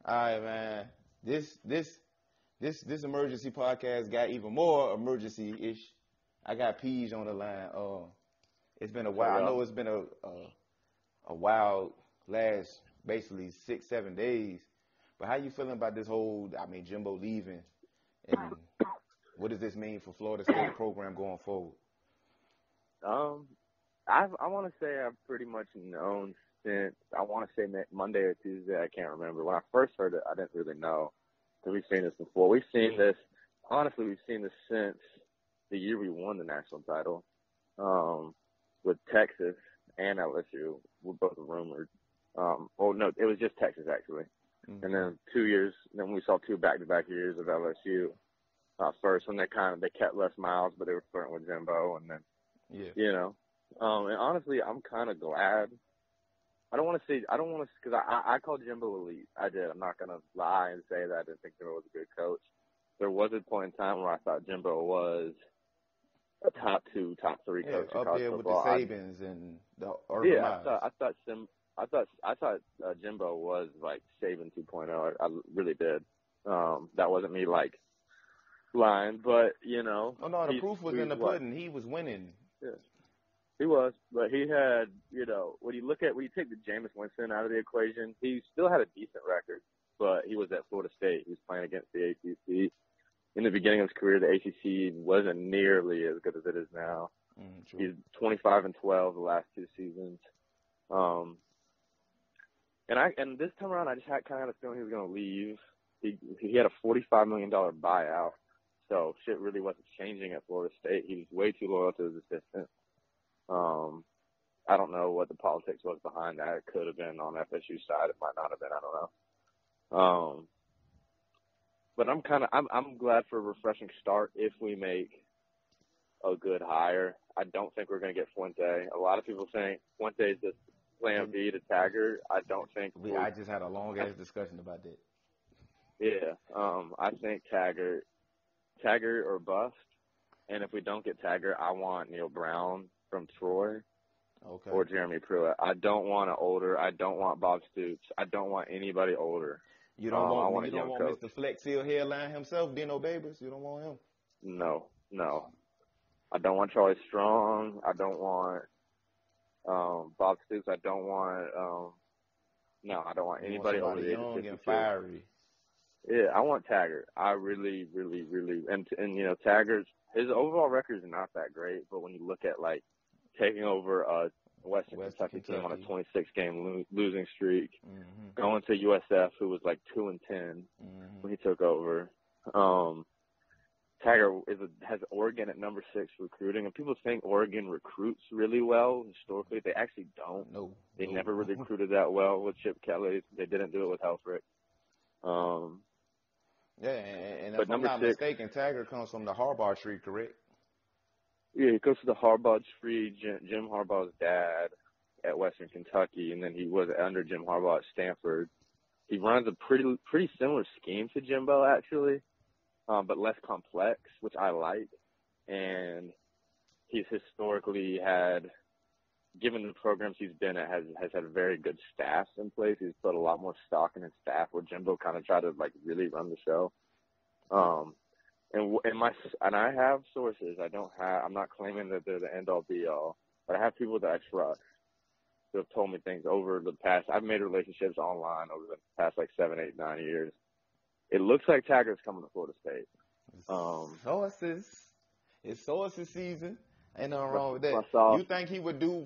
All right, man. This emergency podcast got even more emergency-ish. I got Peej on the line. It's been a So, while. I know it's been a wild last basically 6 7 days. But how you feeling about this whole? I mean, Jimbo leaving, and what does this mean for Florida State program going forward? um, I want to say I've pretty much known since, I want to say Monday or Tuesday. I can't remember. When I first heard it, I didn't really know. Because we've seen this before. We've seen this, honestly, we've seen this since the year we won the national title, with Texas and LSU. We're both rumored. No, it was just Texas, actually. Mm-hmm. And then 2 years, then we saw two back-to-back years of LSU. First, when they kept Les Miles, but they were flirting with Jimbo, and then, and honestly, I'm kind of glad. Because I called Jimbo elite. I did. I'm not going to lie and say that I didn't think Jimbo was a good coach. There was a point in time where I thought Jimbo was a top 2, top 3 coach in up college there football. with the Sabans and the Urban Meyers. I thought Jimbo was like Saban 2.0. I really did. That wasn't me like lying, but Oh no, the proof was in the pudding. He was winning. Yeah. He was, but he had, when you take the Jameis Winston out of the equation, he still had a decent record, but he was at Florida State. He was playing against the ACC. In the beginning of his career, the ACC wasn't nearly as good as it is now. He's 25-12 the last 2 seasons. And this time around, I just kind of had a feeling he was going to leave. He had a $45 million buyout, so shit really wasn't changing at Florida State. He was way too loyal to his assistant. I don't know what the politics was behind that. It could have been on FSU side. It might not have been. I don't know. But I'm glad for a refreshing start if we make a good hire. I don't think we're going to get Fuente. A lot of people think Fuente is just plan B to Taggart. I don't think. I just had a long ass discussion about that. Yeah. I think Taggart or bust. And if we don't get Taggart, I want Neil Brown from Troy, or Jeremy Pruitt. I don't want I don't want Bob Stoops. I don't want anybody older. You don't want Mr. Flex Seal hairline himself, Dino Babers? You don't want him? No. I don't want Charlie Strong. I don't want Bob Stoops. I don't want I don't want anybody over the age of 52. Young and fiery. Yeah, I want Taggart. I really, really, really, and Taggart, his overall record is not that great, but when you look at like taking over a Western Kentucky team on a 26-game losing streak, going to USF, who was like 2-10 when he took over. Taggart has Oregon at number 6 recruiting, and people think Oregon recruits really well historically. They actually don't. No, they never really recruited that well with Chip Kelly. They didn't do it with Helfrich. Yeah, and if I'm not mistaken, Taggart comes from the Harbaugh tree, correct? Yeah, he goes to the Harbaugh tree. Jim Harbaugh's dad at Western Kentucky, and then he was under Jim Harbaugh at Stanford. He runs a pretty similar scheme to Jimbo, actually, but less complex, which I like. And he's historically had, given the programs he's been at, has had very good staffs in place. He's put a lot more stock in his staff, where Jimbo kind of tried to like really run the show. And I have sources. I'm not claiming that they're the end all be all, but I have people that I trust who have told me things over the past. I've made relationships online over the past like 7, 8, 9 years. It looks like Taggart's coming to Florida State. Sources. It's sources season. Ain't nothing wrong with that. You think he would do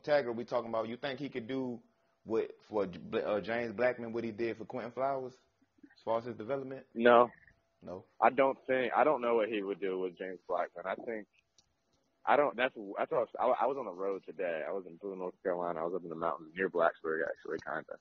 Taggart? We talking about? You think he could do for James Blackman what he did for Quentin Flowers as far as his development? No. I don't know what he would do with James Blackman. I was on the road today. I was in Boone, North Carolina. I was up in the mountains near Blacksburg, actually, kind of.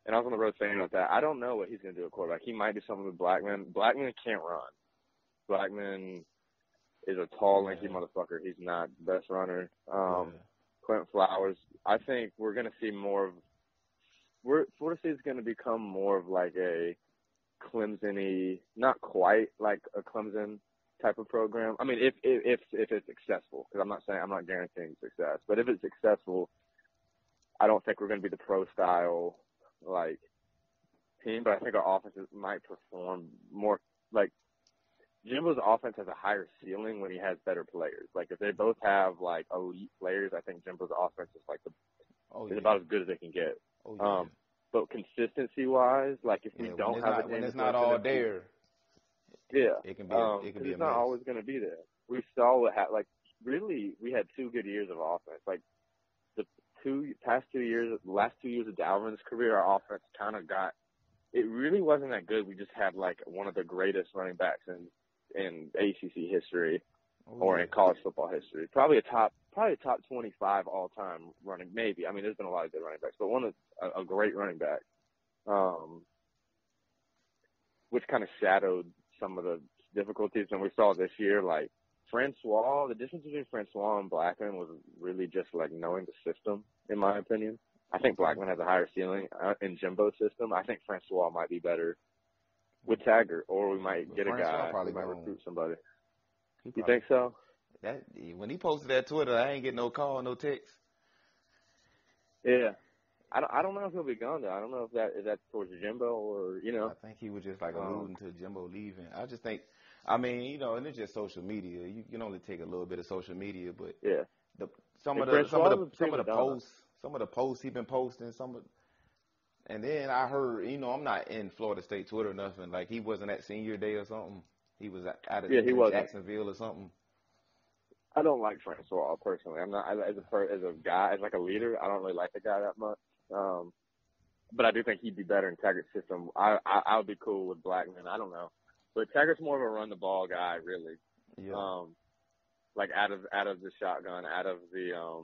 And I was on the road saying about that. I don't know what he's going to do at quarterback. He might do something with Blackman. Blackman can't run. Blackman is a tall, lanky motherfucker. He's not the best runner. Quentin Flowers, I think we're going to see more of – Florida State's going to become more of like a Clemson-y, not quite like a Clemson type of program. I mean, if it's successful, because I'm not guaranteeing success. But if it's successful, I don't think we're going to be the pro-style like team, but I think our offenses might perform more. Like Jimbo's offense has a higher ceiling when he has better players. Like if they both have like elite players, I think Jimbo's offense is like is about as good as they can get. Oh, yeah. But consistency wise, like if we don't have when it's not all there, it can be it's not always going to be there. We saw what happened. Like really, we had 2 good years of offense. Like the last 2 years of Dalvin's career, our offense kind of got. It really wasn't that good. We just had like one of the greatest running backs in ACC history or in college football history. Probably a top 25 all time running. Maybe. I mean, there's been a lot of good running backs, but a great running back, which kind of shadowed some of the difficulties. And we saw this year, like Francois, the difference between Francois and Blackman was really just like knowing the system, in my opinion. I think Blackman has a higher ceiling in Jimbo's system. I think Francois might be better with Taggart, or we might get a guy. We might recruit somebody. You think so? When he posted that Twitter, I ain't getting no call, no text. Yeah. I don't know if he'll be gone, though. I don't know if that's towards Jimbo or, I think he was just like alluding to Jimbo leaving. I just think, and it's just social media. You can only take a little bit of social media, but yeah. Some of the posts he been posting, and then I heard, I'm not in Florida State Twitter or nothing. Like he wasn't at senior day or something. He was out of Jacksonville or something. I don't like Francois personally. I'm not as a guy, as like a leader. I don't really like the guy that much. But I do think he'd be better in Taggart's system. I would be cool with Blackman. I don't know, but Taggart's more of a run the ball guy, really. Yeah. Like out of the shotgun, out of the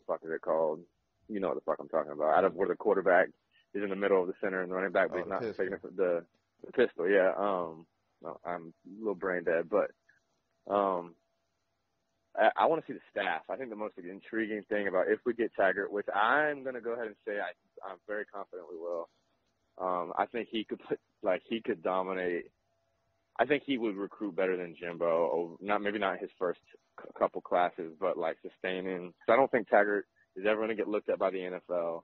fuck is it called? You know what the fuck I'm talking about. Out of where the quarterback is in the middle of the center and the running back, but he's not taking it for the pistol. Yeah. No, I'm a little brain dead, but I want to see the staff. I think the most intriguing thing about if we get Taggart, which I'm going to go ahead and say I'm very confident we will. I think he could dominate. I think he would recruit better than Jimbo. Maybe not his first couple classes, but like sustaining. So I don't think Taggart is ever going to get looked at by the NFL.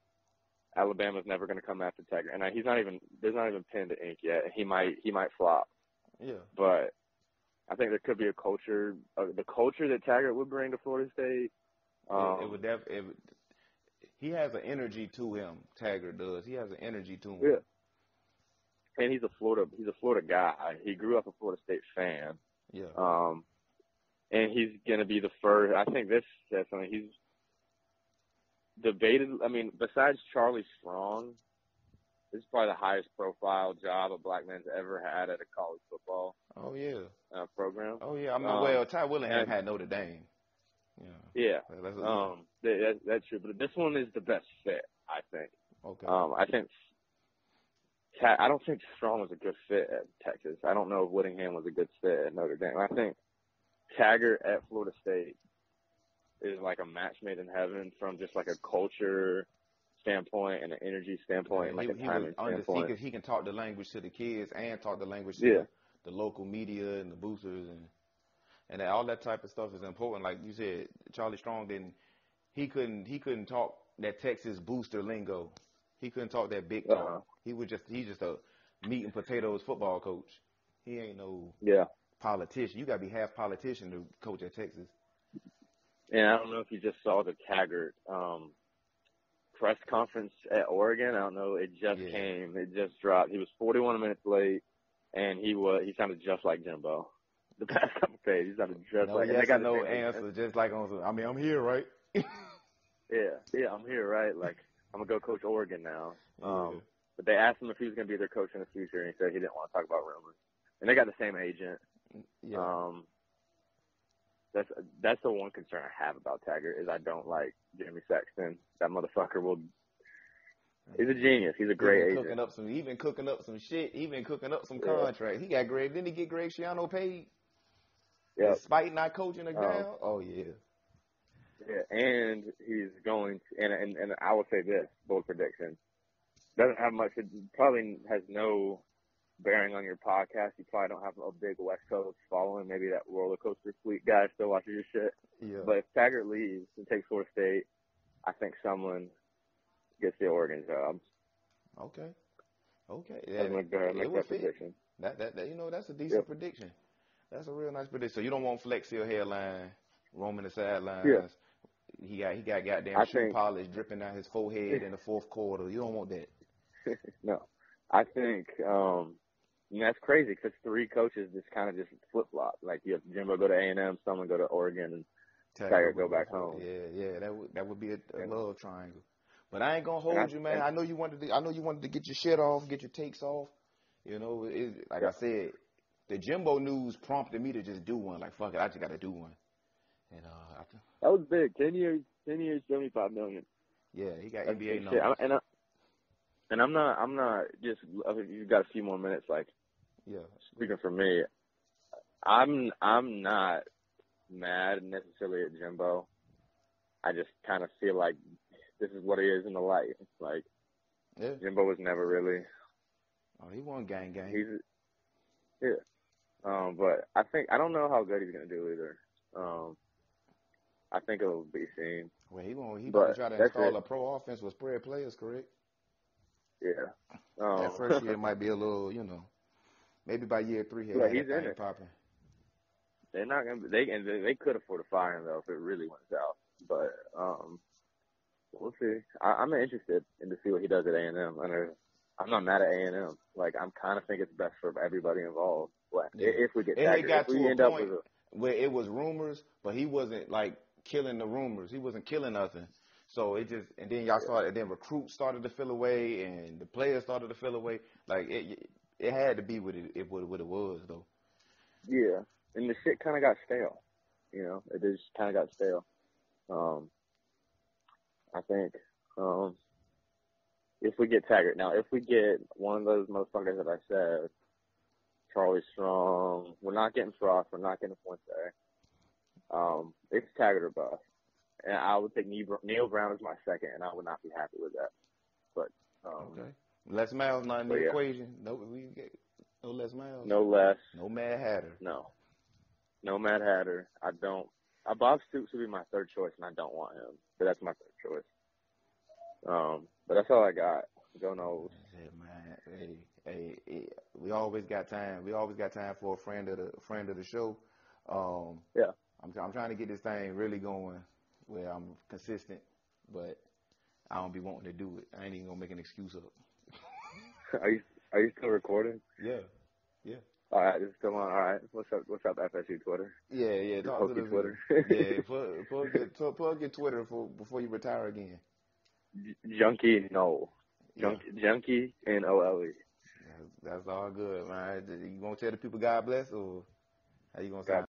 Alabama's never going to come after Taggart, and there's not even pen to ink yet. He might flop. Yeah. But I think there could be a culture, the culture that Taggart would bring to Florida State. He has an energy to him. Taggart does. He has an energy to him. Yeah. And he's a Florida guy. He grew up a Florida State fan. Yeah. And he's gonna be the first. I think this says something. He's debated. I mean, besides Charlie Strong, this is probably the highest profile job a black man's ever had at a college football. Oh yeah. Program. Oh yeah. I mean, Ty Willingham had Notre Dame. Yeah. That's true. But this one is the best fit, I think. Okay. I don't think Strong was a good fit at Texas. I don't know if Whittingham was a good fit at Notre Dame. I think Taggart at Florida State is like a match made in heaven from just like a culture standpoint and an energy standpoint and like a timing standpoint. He can talk the language to the kids and talk the language to the local media and the boosters and all that type of stuff is important. Like you said, Charlie Strong he couldn't talk that Texas booster lingo. He couldn't talk that big talk. He's just a meat and potatoes football coach. He ain't no politician. You got to be half politician to coach at Texas. And I don't know if you just saw the Taggart press conference at Oregon. I don't know. It just came. It just dropped. He was 41 minutes late, and he sounded just like Jimbo. The past couple days, he sounded just like. Yes, got no answer. Just like I'm here, right? Yeah, I'm here, right? Like I'm gonna go coach Oregon now. But they asked him if he was gonna be their coach in the future, and he said he didn't want to talk about rumors. And they got the same agent. Yeah. That's the one concern I have about Taggart is I don't like Jimmy Sexton. That motherfucker he's a genius. He's a great agent. He been cooking up some shit. He been cooking up some contracts. He got Greg. Didn't he get Greg Schiano paid? Yeah. Despite not coaching the ground. Oh yeah. Yeah, and he's going to, and I will say this, bold prediction. Doesn't have much, it probably has no bearing on your podcast. You probably don't have a big West Coast following. Maybe that roller coaster fleet guy still watches your shit. Yeah. But if Taggart leaves and takes Florida State, I think Sumlin gets the Oregon job. Okay. I'm gonna go ahead and It make would that fit. prediction. That that's a decent prediction. That's a real nice prediction. So you don't want Flex Hill hairline roaming the sidelines. Yeah. He got goddamn shoe polish dripping down his forehead in the fourth quarter. You don't want that. No. I think that's crazy because 3 coaches just kind of just flip flop. Like you have Jimbo go to A&M, someone go to Oregon, and Tiger go back home. Yeah. That would be a love triangle. But I ain't gonna hold you, man. I know you wanted to get your shit off, get your takes off. You know, like I said, the Jimbo news prompted me to just do one. Like fuck it, I just got to do one. And that was big. 10 years, $75 million. Yeah, he got That's NBA numbers. And I'm not just. You've got a few more minutes. Like, speaking for me, I'm not mad necessarily at Jimbo. I just kind of feel like this is what he is in the light. Like, Jimbo was never really. Oh, he won gang. But I don't know how good he's gonna do either. I think it'll be seen. Well, he about to try to install a pro offense with spread players, correct? Yeah. That first year might be a little, maybe by year 3 he's in it popping. They're not gonna. They could afford to fire him though if it really went south. But we'll see. I'm interested in to see what he does at A&M. I'm not mad at A&M. Like I'm kind of think it's best for everybody involved. If we get Taggart, it got to a point where it was rumors, but he wasn't like killing the rumors. He wasn't killing nothing. So it just, and then then recruits started to feel away, and the players started to feel away. Like it had to be what it was though. Yeah, and the shit kind of got stale. It just kind of got stale. I think if we get Taggart, now if we get one of those motherfuckers that I said, Charlie Strong, we're not getting Frost, we're not getting Fuente. It's Taggart or bust. And I would take Neil Brown as my second, and I would not be happy with that. But okay, Les Miles not in the equation. No, no Les Miles. No Les. No Mad Hatter. No Mad Hatter. Bob Stoops would be my third choice, and I don't want him. But that's my third choice. But that's all I got. Go Noles. Yeah, man. Hey, we always got time. We always got time for a friend of the show. I'm trying to get this thing really going where I'm consistent, but I don't be wanting to do it. I ain't even gonna make an excuse up. Are you still recording? Yeah. All right, this is still on. All right, what's up, FSU Twitter? Yeah. Talk to the Twitter. Plug your Twitter before you retire again. Junkie Nole. Junkie Nole. That's all good, man. You gonna tell the people God bless, or how you gonna say?